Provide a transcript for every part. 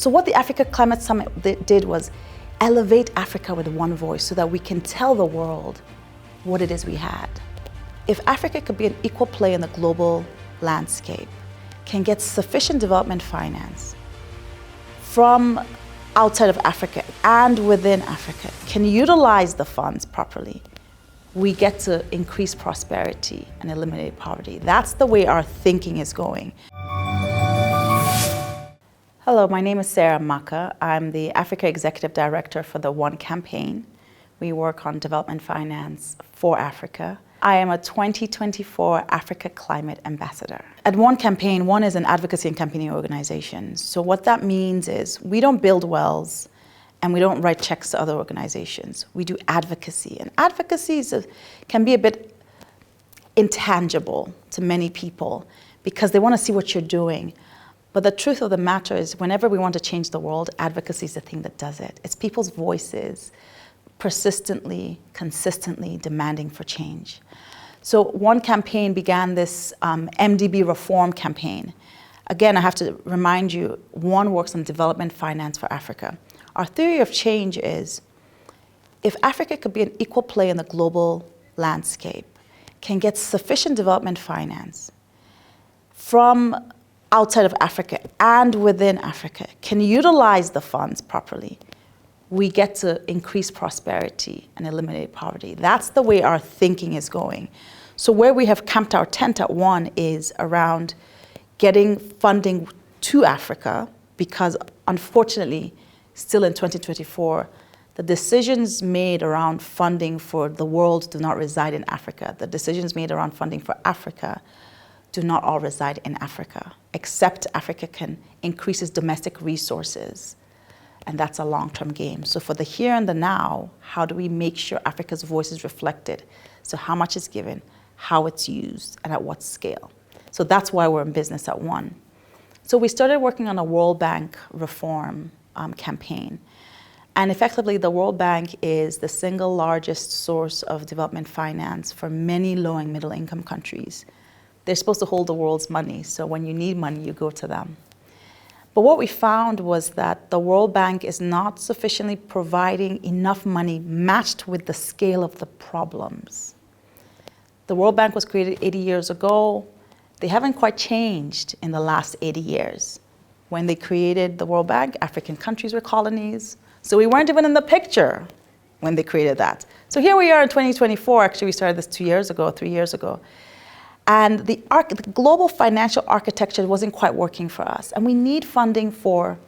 So what the Africa Climate Summit did was elevate Africa with one voice so that we can tell the world what it is we had. If Africa could be an equal player in the global landscape, can get sufficient development finance from outside of Africa and within Africa, can utilize the funds properly, we get to increase prosperity and eliminate poverty. That's the way our thinking is going. Hello, my name is Serah Makka. I'm the Africa Executive Director for the One campaign. We work on development finance for Africa. I am a 2024 Africa Climate Ambassador. At One campaign, One is an advocacy and campaigning organization. So what that means is we don't build wells and we don't write checks to other organizations. We do advocacy. And advocacy can be a bit intangible to many people because they want to see what you're doing. But the truth of the matter is whenever we want to change the world, advocacy is the thing that does it. It's people's voices persistently, consistently demanding for change. So One campaign began this MDB reform campaign. Again, I have to remind you, One works on development finance for Africa. Our theory of change is if Africa could be an equal player in the global landscape, can get sufficient development finance from outside of Africa and within Africa, can utilize the funds properly, we get to increase prosperity and eliminate poverty. That's the way our thinking is going. So where we have camped our tent at One is around getting funding to Africa, because unfortunately, still in 2024, the decisions made around funding for the world do not reside in Africa. The decisions made around funding for Africa do not all reside in Africa, except Africa can increase its domestic resources. And that's a long-term game. So for the here and the now, how do we make sure Africa's voice is reflected? So how much is given, how it's used, and at what scale? So that's why we're in business at One. So we started working on a World Bank reform campaign. And effectively, the World Bank is the single largest source of development finance for many low and middle income countries. They're supposed to hold the world's money, so when you need money, you go to them. But what we found was that the World Bank is not sufficiently providing enough money matched with the scale of the problems. The World Bank was created 80 years ago. They haven't quite changed in the last 80 years. When they created the World Bank, African countries were colonies, so we weren't even in the picture when they created that. So here we are in 2024, actually we started this 3 years ago. And the global financial architecture wasn't quite working for us. And we need funding for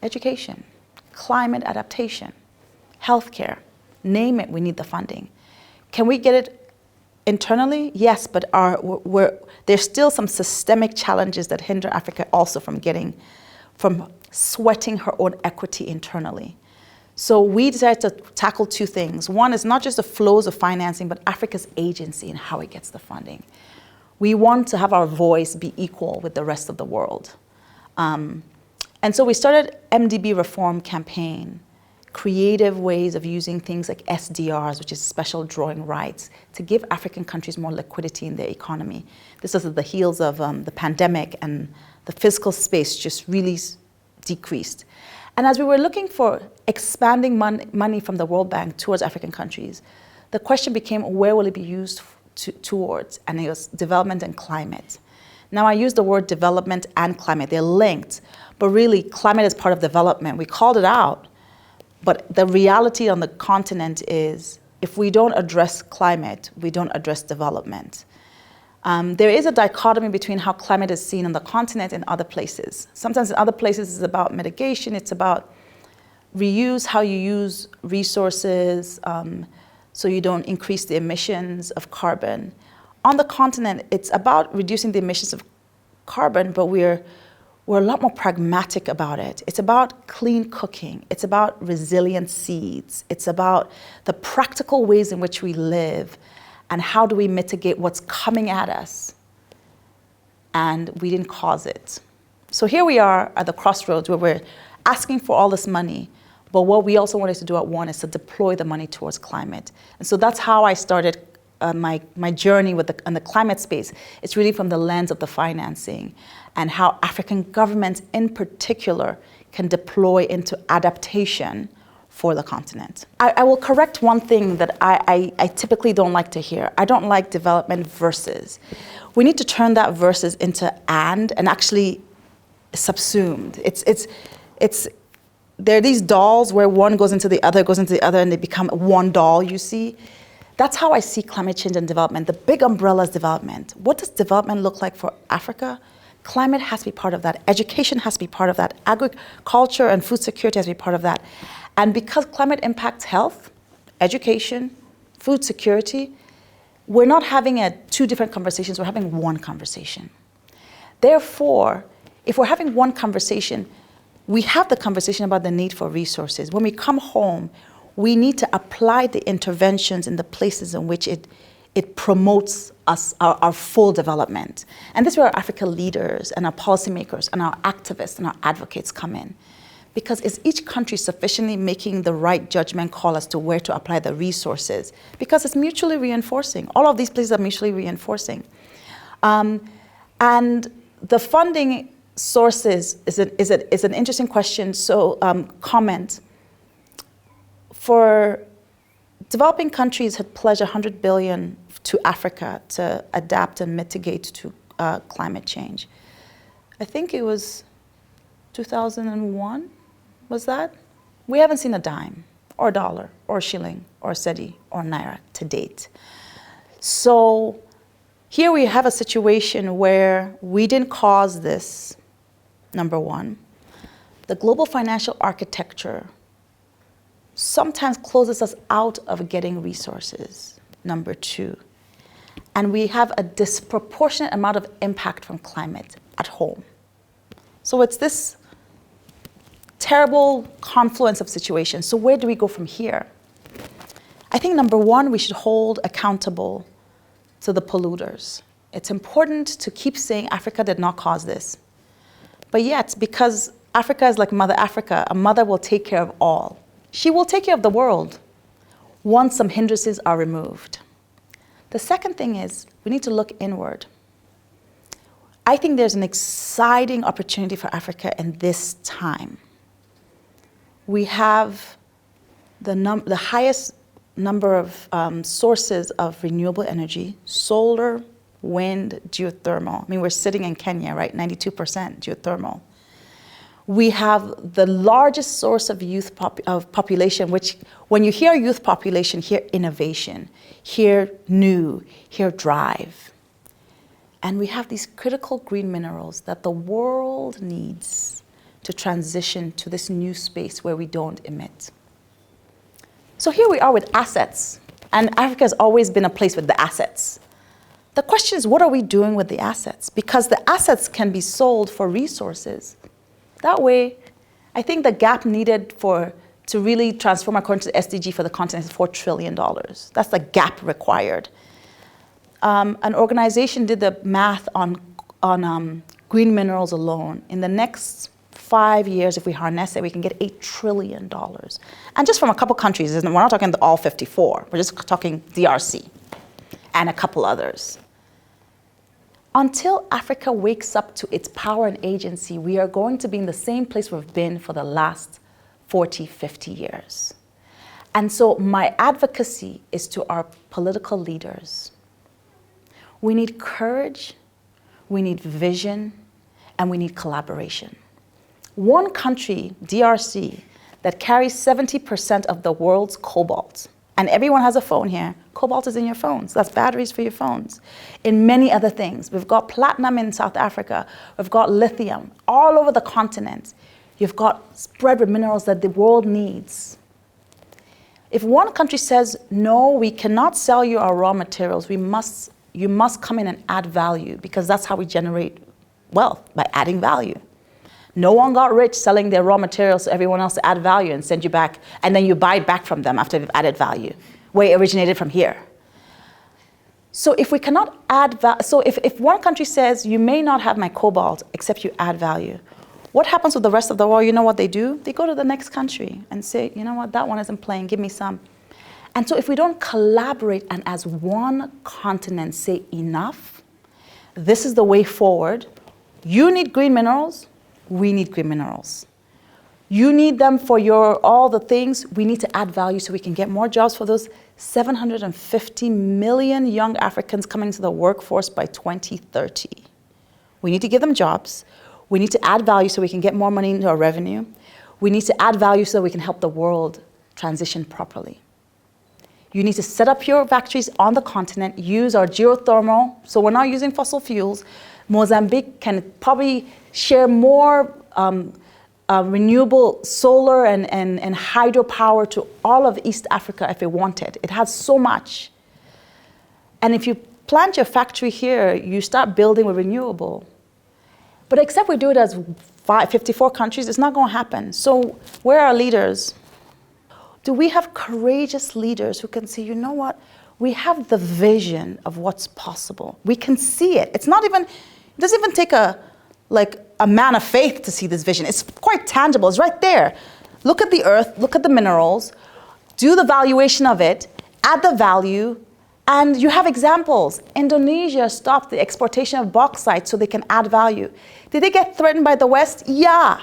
education, climate adaptation, healthcare, name it, we need the funding. Can we get it internally? Yes, but there's still some systemic challenges that hinder Africa also from sweating her own equity internally. So we decided to tackle two things. One is not just the flows of financing, but Africa's agency and how it gets the funding. We want to have our voice be equal with the rest of the world. And so we started MDB reform campaign, creative ways of using things like SDRs, which is special drawing rights, to give African countries more liquidity in their economy. This was at the heels of the pandemic, and the fiscal space just really decreased. And as we were looking for expanding money from the World Bank towards African countries, the question became, where will it be used towards? And it was development and climate. Now I use the word development and climate, they're linked, but really climate is part of development. We called it out, but the reality on the continent is if we don't address climate, we don't address development. There is a dichotomy between how climate is seen on the continent and other places. Sometimes in other places it's about mitigation, it's about reuse, how you use resources, so you don't increase the emissions of carbon. On the continent, it's about reducing the emissions of carbon, but we're a lot more pragmatic about it. It's about clean cooking. It's about resilient seeds. It's about the practical ways in which we live and how do we mitigate what's coming at us. And we didn't cause it. So here we are at the crossroads where we're asking for all this money, but what we also wanted to do at One is to deploy the money towards climate. And so that's how I started my journey in the climate space. It's really from the lens of the financing and how African governments in particular can deploy into adaptation for the continent. I will correct one thing that I typically don't like to hear. I don't like development versus. We need to turn that versus into and actually subsumed. There are these dolls where one goes into the other, and they become one doll, you see. That's how I see climate change and development. The big umbrella is development. What does development look like for Africa? Climate has to be part of that. Education has to be part of that. Agriculture and food security has to be part of that. And because climate impacts health, education, food security, we're not having two different conversations, we're having one conversation. Therefore, if we're having one conversation, we have the conversation about the need for resources. When we come home, we need to apply the interventions in the places in which it promotes our full development. And this is where our African leaders and our policymakers and our activists and our advocates come in. Because is each country sufficiently making the right judgment call as to where to apply the resources? Because it's mutually reinforcing. All of these places are mutually reinforcing. And the funding sources is an interesting question. So comment. For developing countries had pledged $100 billion to Africa to adapt and mitigate to climate change. I think it was 2001, was that? We haven't seen a dime, or a dollar, or a shilling, or a cedi, or naira to date. So here we have a situation where we didn't cause this, number one. The global financial architecture sometimes closes us out of getting resources, number two. And we have a disproportionate amount of impact from climate at home. So it's this terrible confluence of situations. So where do we go from here? I think number one, we should hold accountable to the polluters. It's important to keep saying Africa did not cause this. But yet, because Africa is like Mother Africa, a mother will take care of all. She will take care of the world once some hindrances are removed. The second thing is we need to look inward. I think there's an exciting opportunity for Africa in this time. We have the highest number of sources of renewable energy, solar, wind, geothermal. I mean, we're sitting in Kenya, right? 92% geothermal. We have the largest source of youth population, which when you hear youth population, hear innovation, hear new, hear drive. And we have these critical green minerals that the world needs to transition to this new space where we don't emit. So here we are with assets, and Africa has always been a place with the assets. The question is, what are we doing with the assets? Because the assets can be sold for resources. That way, I think the gap needed to really transform according to the SDG for the continent is $4 trillion. That's the gap required. An organization did the math on green minerals alone. In the next 5 years, if we harness it, we can get $8 trillion. And just from a couple countries, we're not talking all 54, we're just talking DRC and a couple others. Until Africa wakes up to its power and agency, we are going to be in the same place we've been for the last 40, 50 years. And so my advocacy is to our political leaders. We need courage, we need vision, and we need collaboration. One country, DRC, that carries 70% of the world's cobalt, and everyone has a phone here. Cobalt is in your phones. That's batteries for your phones. In many other things. We've got platinum in South Africa. We've got lithium all over the continent. You've got spread with minerals that the world needs. If one country says, no, we cannot sell you our raw materials, you must come in and add value, because that's how we generate wealth, by adding value. No one got rich selling their raw materials to everyone else to add value and send you back, and then you buy it back from them after they've added value, where it originated from here. So if we cannot add value, so if one country says, you may not have my cobalt except you add value, what happens with the rest of the world? You know what they do? They go to the next country and say, you know what, that one isn't playing, give me some. And so if we don't collaborate and as one continent say enough, this is the way forward. You need green minerals, we need green minerals. You need them for all the things. We need to add value so we can get more jobs for those 750 million young Africans coming to the workforce by 2030. We need to give them jobs. We need to add value so we can get more money into our revenue. We need to add value so that we can help the world transition properly. You need to set up your factories on the continent, use our geothermal, so we're not using fossil fuels. Mozambique can probably share more renewable solar and hydropower to all of East Africa if it wanted. It has so much. And if you plant your factory here, you start building with renewable. But except we do it as 54 countries, it's not going to happen. So where are our leaders? Do we have courageous leaders who can say, you know what? We have the vision of what's possible. We can see it. It doesn't even take a man of faith to see this vision. It's quite tangible. It's right there. Look at the earth, look at the minerals, do the valuation of it, add the value, and you have examples. Indonesia stopped the exportation of bauxite so they can add value. Did they get threatened by the West? Yeah.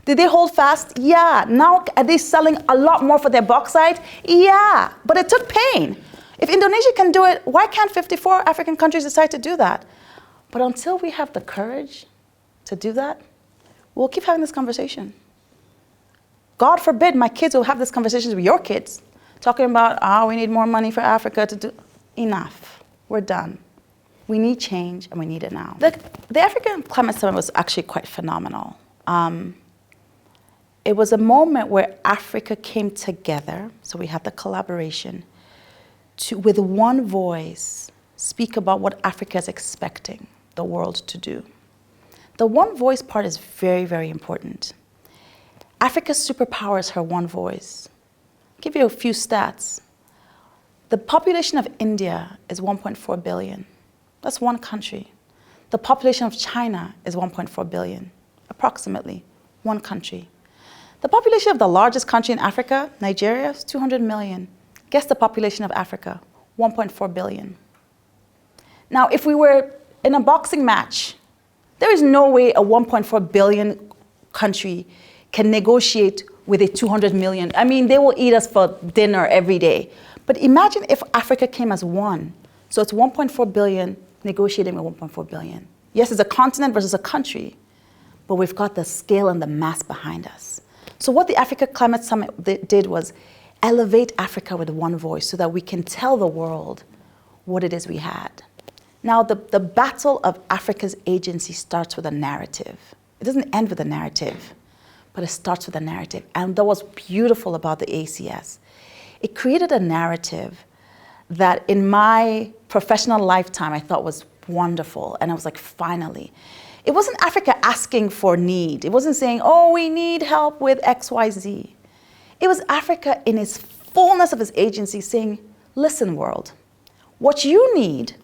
Did they hold fast? Yeah. Now are they selling a lot more for their bauxite? Yeah. But it took pain. If Indonesia can do it, why can't 54 African countries decide to do that? But until we have the courage to do that, we'll keep having this conversation. God forbid my kids will have this conversation with your kids, talking about, we need more money for Africa to do. Enough. We're done. We need change, and we need it now. The African Climate Summit was actually quite phenomenal. It was a moment where Africa came together, so we had the collaboration, to, with one voice, speak about what Africa is expecting the world to do. The one voice part is very, very important. Africa's superpower is her one voice. I'll give you a few stats. The population of India is 1.4 billion. That's one country. The population of China is 1.4 billion, approximately, one country. The population of the largest country in Africa, Nigeria, is 200 million. Guess the population of Africa, 1.4 billion. Now, if we were in a boxing match, there is no way a 1.4 billion country can negotiate with a 200 million. I mean, they will eat us for dinner every day. But imagine if Africa came as one. So it's 1.4 billion negotiating with 1.4 billion. Yes, it's a continent versus a country, but we've got the scale and the mass behind us. So what the Africa Climate Summit did was elevate Africa with one voice so that we can tell the world what it is we had. Now, the battle of Africa's agency starts with a narrative. It doesn't end with a narrative, but it starts with a narrative. And that was beautiful about the ACS. It created a narrative that in my professional lifetime I thought was wonderful. And I was like, finally. It wasn't Africa asking for need. It wasn't saying, oh, we need help with X, Y, Z. It was Africa in its fullness of its agency saying, listen, world, what you need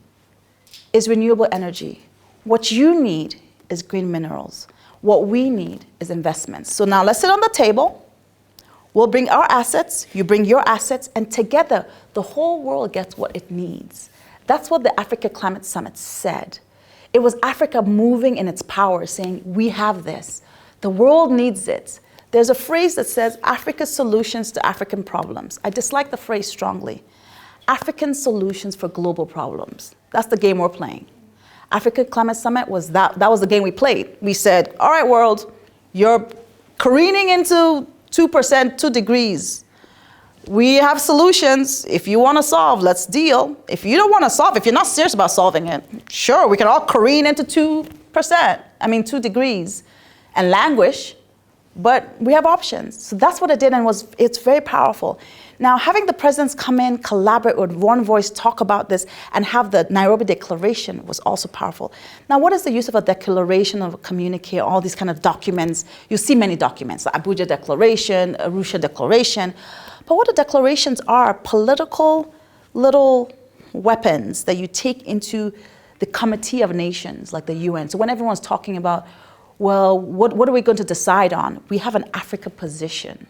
is renewable energy. What you need is green minerals. What we need is investments. So now let's sit on the table. We'll bring our assets, you bring your assets, and together the whole world gets what it needs. That's what the Africa Climate Summit said. It was Africa moving in its power, saying, we have this. The world needs it. There's a phrase that says, Africa's solutions to African problems. I dislike the phrase strongly. African solutions for global problems. That's the game we're playing. Africa Climate Summit was that was the game we played. We said, all right, world, you're careening into 2%, 2 degrees. We have solutions. If you want to solve, let's deal. If you don't want to solve, if you're not serious about solving it, sure, we can all careen into 2 degrees and languish, but we have options. So that's what it did, and it's very powerful. Now, having the presidents come in, collaborate with one voice, talk about this, and have the Nairobi Declaration was also powerful. Now, what is the use of a declaration, of a communique, all these kind of documents? You see many documents, the Abuja Declaration, Arusha Declaration. But what the declarations are political little weapons that you take into the Committee of Nations, like the UN. So when everyone's talking about, well, what are we going to decide on? We have an Africa position.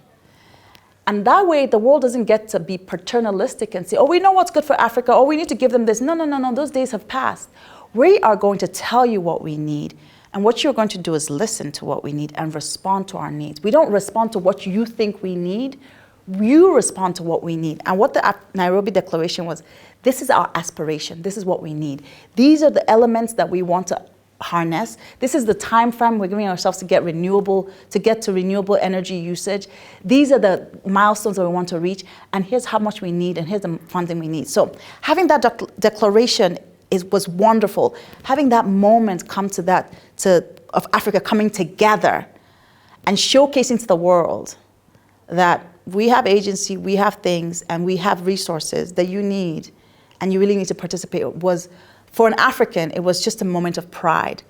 And that way, the world doesn't get to be paternalistic and say, oh, we know what's good for Africa, oh, we need to give them this. No, no, no, no, those days have passed. We are going to tell you what we need. And what you're going to do is listen to what we need and respond to our needs. We don't respond to what you think we need. You respond to what we need. And what the Nairobi Declaration was, this is our aspiration. This is what we need. These are the elements that we want to harness. This is the time frame we're giving ourselves to get to renewable energy usage. These are the milestones that we want to reach. And here's how much we need, and here's the funding we need. So having that declaration was wonderful. Having that moment come to that, of Africa coming together and showcasing to the world that we have agency, we have things, and we have resources that you need, and you really need to participate, was, for an African, it was just a moment of pride.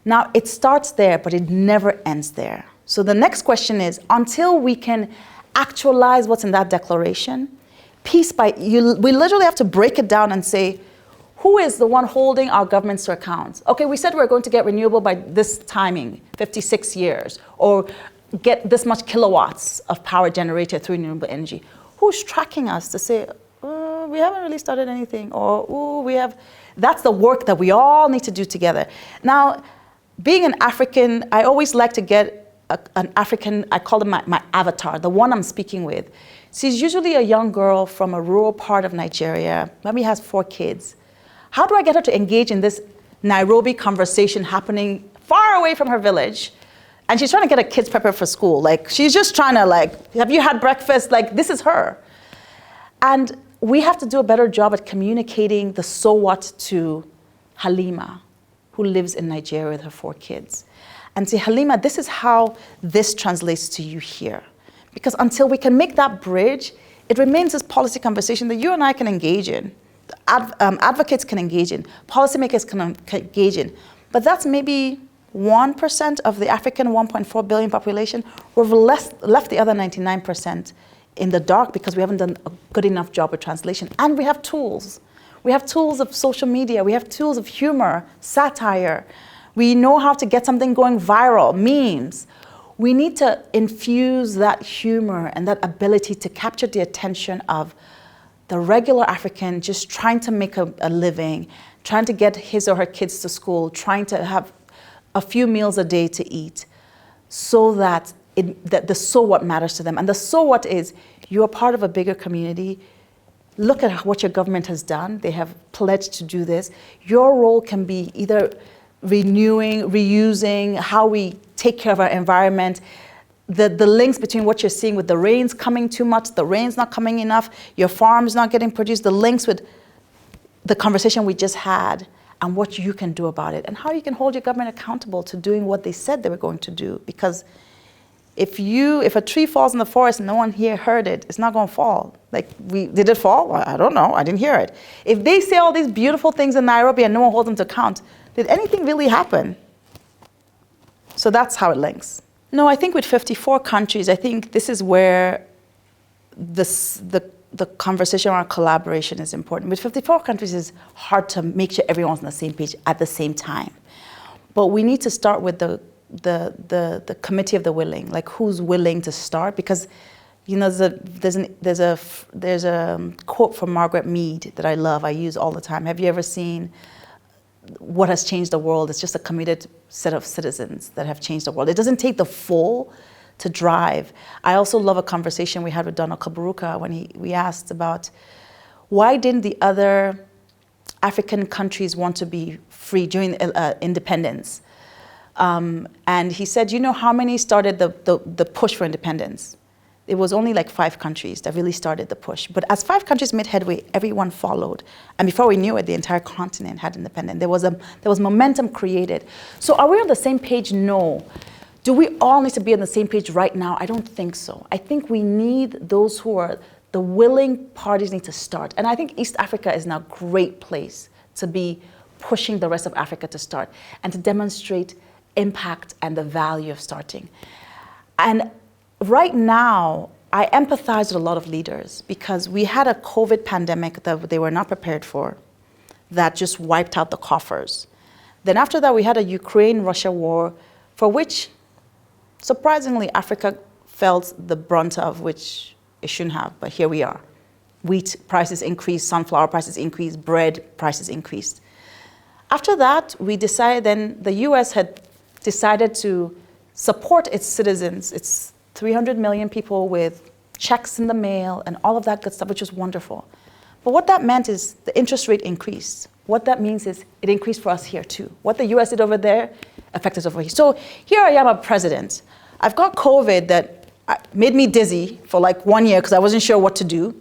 Now, it starts there, but it never ends there. So the next question is, until we can actualize what's in that declaration, we literally have to break it down and say, who is the one holding our governments to account? Okay, we said we're going to get renewable by this timing, 56 years, or get this much kilowatts of power generated through renewable energy. Who's tracking us to say, we haven't really started anything, or we have? That's the work that we all need to do together. Now, being an African, I always like to get an African, I call them my avatar, the one I'm speaking with. She's usually a young girl from a rural part of Nigeria, maybe has 4 kids. How do I get her to engage in this Nairobi conversation happening far away from her village? And she's trying to get her kids prepared for school. Like, she's just trying to, have you had breakfast? Like, this is her. And we have to do a better job at communicating the so what to Halima, who lives in Nigeria with her 4 kids. And say, Halima, this is how this translates to you here. Because until we can make that bridge, it remains this policy conversation that you and I can engage in. Advocates can engage in, policymakers can engage in, but that's maybe 1% of the African 1.4 billion population. We've left the other 99% in the dark because we haven't done a good enough job with translation. And we have tools. We have tools of social media. We have tools of humor, satire. We know how to get something going viral, memes. We need to infuse that humor and that ability to capture the attention of the regular African just trying to make a living, trying to get his or her kids to school, trying to have a few meals a day to eat, so that the so what matters to them. And the so what is, you're part of a bigger community. Look at what your government has done. They have pledged to do this. Your role can be either renewing, reusing, how we take care of our environment, the links between what you're seeing with the rains coming too much, the rain's not coming enough, your farm's not getting produced, the links with the conversation we just had and what you can do about it, and how you can hold your government accountable to doing what they said they were going to do. Because if a tree falls in the forest and no one here heard it, it's not going to fall. Did it fall? Well, I don't know, I didn't hear it. If they say all these beautiful things in Nairobi and no one holds them to account, did anything really happen? So that's how it links. No, I think with 54 countries, I think this is where the conversation around collaboration is important. With 54 countries, it's hard to make sure everyone's on the same page at the same time. But we need to start with the committee of the willing, like who's willing to start, because there's a quote from Margaret Mead that I love, I use all the time. Have you ever seen What Has Changed the World? It's just a committed set of citizens that have changed the world. It doesn't take the full to drive. I also love a conversation we had with Donald Kaburuka when we asked about why didn't the other African countries want to be free during independence? And he said, you know how many started the push for independence? It was only like 5 countries that really started the push. But as 5 countries made headway, everyone followed. And before we knew it, the entire continent had independence. There was momentum created. So are we on the same page? No. Do we all need to be on the same page right now? I don't think so. I think we need those who are the willing parties need to start. And I think East Africa is now a great place to be pushing the rest of Africa to start and to demonstrate impact and the value of starting. And right now, I empathize with a lot of leaders because we had a COVID pandemic that they were not prepared for that just wiped out the coffers. Then after that, we had a Ukraine-Russia war for which, surprisingly, Africa felt the brunt of, which it shouldn't have, but here we are. Wheat prices increased, sunflower prices increased, bread prices increased. After that, we decided then the US had decided to support its citizens, its 300 million people, with checks in the mail and all of that good stuff, which was wonderful. But what that meant is the interest rate increased. What that means is it increased for us here too. What the US did over there affected us over here. So here I am, a president. I've got COVID that made me dizzy for like 1 year because I wasn't sure what to do.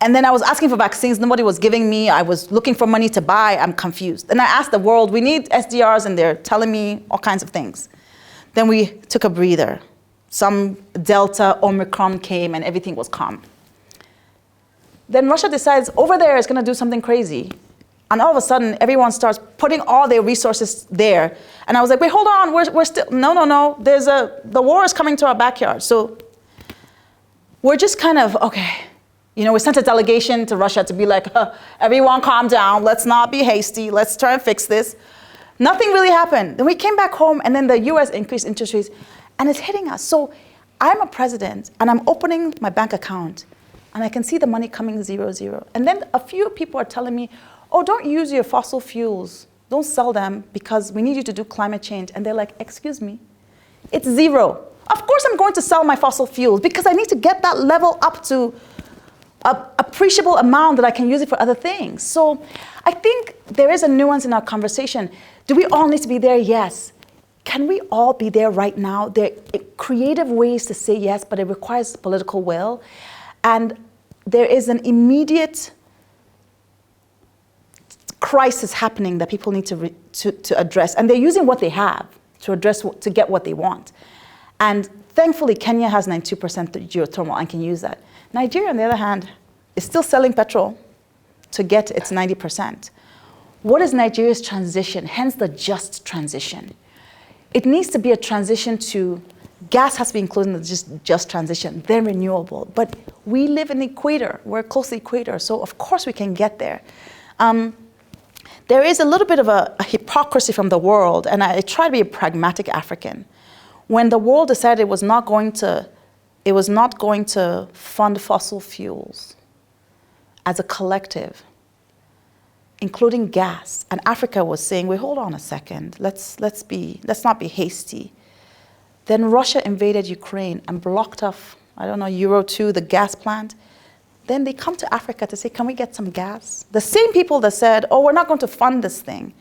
And then I was asking for vaccines, nobody was giving me. I was looking for money to buy, I'm confused. And I asked the world, we need SDRs, and they're telling me all kinds of things. Then we took a breather. Some Delta, Omicron came, and everything was calm. Then Russia decides over there it's gonna do something crazy. And all of a sudden, everyone starts putting all their resources there. And I was like, wait, hold on, we're still, no, the war is coming to our backyard. So we're just kind of, okay. You know, we sent a delegation to Russia to be like, everyone calm down, let's not be hasty, let's try and fix this. Nothing really happened. Then we came back home, and then the US increased interest rates, and it's hitting us. So I'm a president, and I'm opening my bank account, and I can see the money coming 0, 0. And then a few people are telling me, oh, don't use your fossil fuels. Don't sell them because we need you to do climate change. And they're like, excuse me, it's 0. Of course I'm going to sell my fossil fuels because I need to get that level up to an appreciable amount that I can use it for other things. So I think there is a nuance in our conversation. Do we all need to be there? Yes. Can we all be there right now? There are creative ways to say yes, but it requires political will. And there is an immediate crisis happening that people need to address. And they're using what they have to get what they want. And thankfully, Kenya has 92% geothermal and can use that. Nigeria, on the other hand, is still selling petrol to get its 90%. What is Nigeria's transition? Hence the just transition. It needs to be a transition to, gas has to be included in the just transition, then renewable. But we live in the equator, we're close to the equator, so of course we can get there. There is a little bit of a hypocrisy from the world, and I try to be a pragmatic African. When the world decided it was not going to fund fossil fuels as a collective, including gas, and Africa was saying, wait, hold on a second, let's not be hasty. Then Russia invaded Ukraine and blocked off, I don't know, Euro 2, the gas plant. Then they come to Africa to say, can we get some gas? The same people that said, oh, we're not going to fund this thing,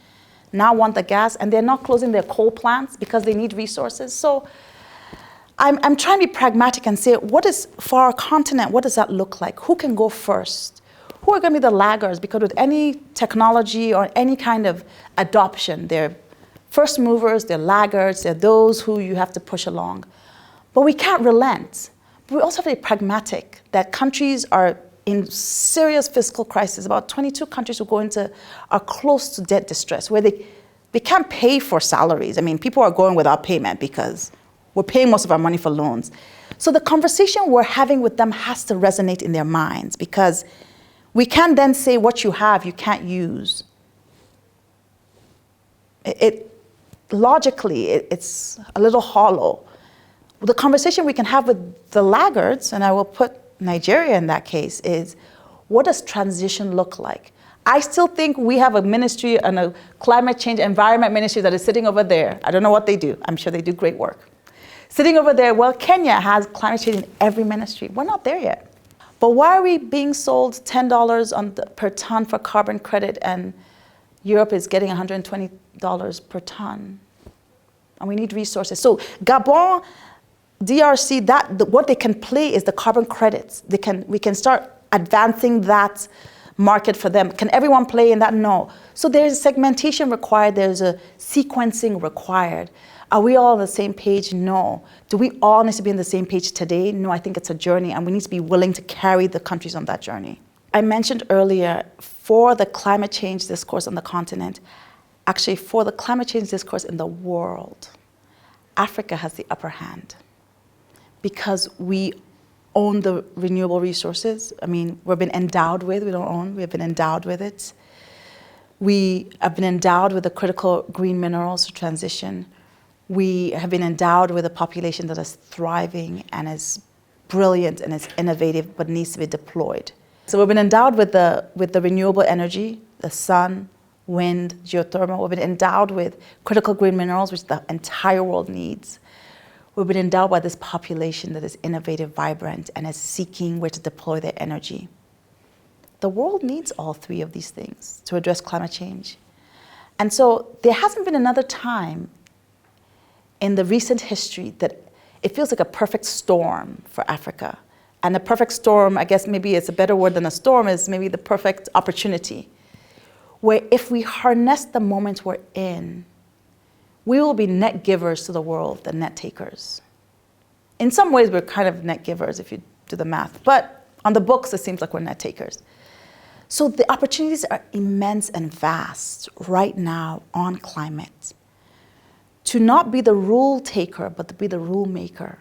now want the gas, and they're not closing their coal plants because they need resources. So I'm trying to be pragmatic and say, for our continent, what does that look like? Who can go first? Who are going to be the laggards? Because with any technology or any kind of adoption, they're first movers, they're laggards, they're those who you have to push along. But we can't relent. But we also have to be pragmatic, that countries are in serious fiscal crisis. About 22 countries are close to debt distress, where they can't pay for salaries. I mean, people are going without payment because we're paying most of our money for loans. So the conversation we're having with them has to resonate in their minds, because we can't then say what you have, you can't use. Logically, it's a little hollow. The conversation we can have with the laggards, and I will put Nigeria in that case, is what does transition look like? I still think we have a ministry and a climate change environment ministry that is sitting over there. I don't know what they do. I'm sure they do great work. Sitting over there, well, Kenya has climate change in every ministry. We're not there yet. But why are we being sold $10 per ton for carbon credit, and Europe is getting $120 per ton? And we need resources. So Gabon, DRC, what they can play is the carbon credits. We can start advancing that market for them. Can everyone play in that? No. So there's segmentation required. There's a sequencing required. Are we all on the same page? No. Do we all need to be on the same page today? No, I think it's a journey, and we need to be willing to carry the countries on that journey. I mentioned earlier, for the climate change discourse on the continent, actually for the climate change discourse in the world, Africa has the upper hand, because we own the renewable resources. I mean, we've been endowed with, we don't own, we've been endowed with it. We have been endowed with the critical green minerals to transition. We have been endowed with a population that is thriving and is brilliant and is innovative, but needs to be deployed. So we've been endowed with the renewable energy, the sun, wind, geothermal. We've been endowed with critical green minerals, which the entire world needs. We've been endowed by this population that is innovative, vibrant, and is seeking where to deploy their energy. The world needs all three of these things to address climate change. And so there hasn't been another time in the recent history that it feels like a perfect storm for Africa. And the perfect storm, I guess maybe it's a better word than a storm, is maybe the perfect opportunity, where if we harness the moment we're in, we will be net givers to the world than net takers. In some ways, we're kind of net givers if you do the math, but on the books, it seems like we're net takers. So the opportunities are immense and vast right now on climate. To not be the rule taker, but to be the rule maker.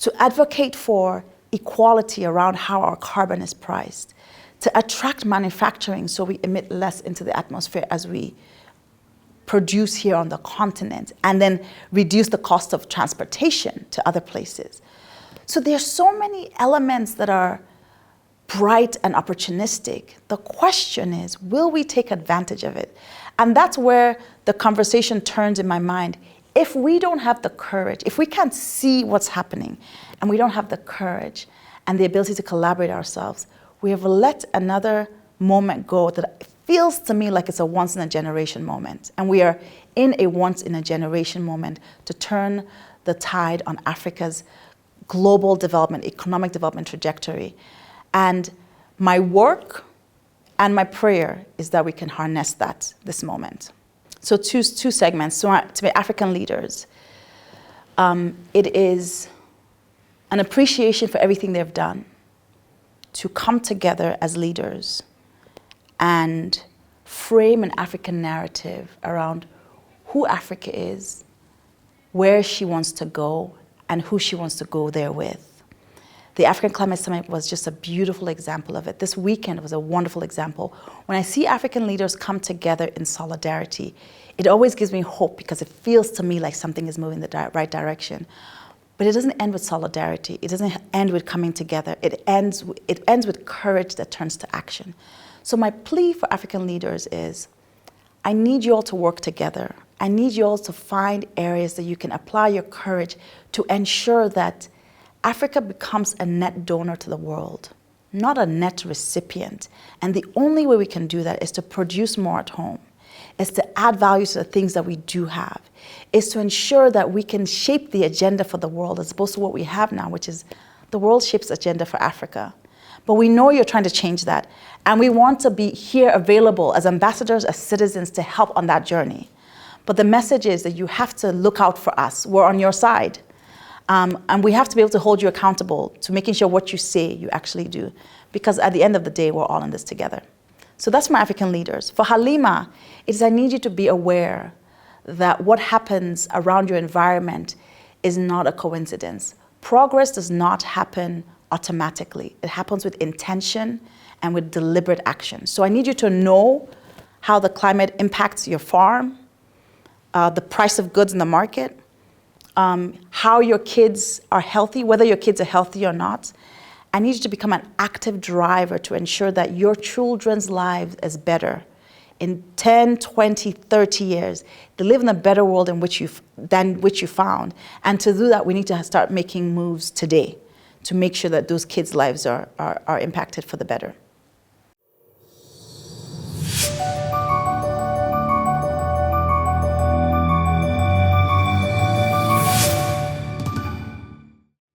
To advocate for equality around how our carbon is priced. To attract manufacturing so we emit less into the atmosphere as we produce here on the continent, and then reduce the cost of transportation to other places. So there's so many elements that are bright and opportunistic. The question is, will we take advantage of it? And that's where the conversation turns in my mind. If we don't have the courage, if we can't see what's happening, and we don't have the courage and the ability to collaborate ourselves, we have let another moment go that feels to me like it's a once-in-a-generation moment. And we are in a once-in-a-generation moment to turn the tide on Africa's global development, economic development trajectory. And my work and my prayer is that we can harness this moment. So two segments. So to be African leaders, it is an appreciation for everything they've done, to come together as leaders and frame an African narrative around who Africa is, where she wants to go, and who she wants to go there with. The African Climate Summit was just a beautiful example of it. This weekend was a wonderful example. When I see African leaders come together in solidarity, it always gives me hope because it feels to me like something is moving in the right direction. But it doesn't end with solidarity. It doesn't end with coming together. It ends with courage that turns to action. So my plea for African leaders is, I need you all to work together. I need you all to find areas that you can apply your courage to ensure that Africa becomes a net donor to the world, not a net recipient. And the only way we can do that is to produce more at home, is to add value to the things that we do have, is to ensure that we can shape the agenda for the world as opposed to what we have now, which is the world shapes agenda for Africa. But we know you're trying to change that. And we want to be here available as ambassadors, as citizens to help on that journey. But the message is that you have to look out for us. We're on your side. And we have to be able to hold you accountable to making sure what you say you actually do. Because at the end of the day, we're all in this together. So that's my African leaders. For Halima, it is I need you to be aware that what happens around your environment is not a coincidence. Progress does not happen automatically. It happens with intention and with deliberate action. So I need you to know how the climate impacts your farm, the price of goods in the market, how your kids are healthy, whether your kids are healthy or not. I need you to become an active driver to ensure that your children's lives is better. In 10, 20, 30 years, they live in a better world than which you found. And to do that, we need to start making moves today to make sure that those kids' lives are impacted for the better.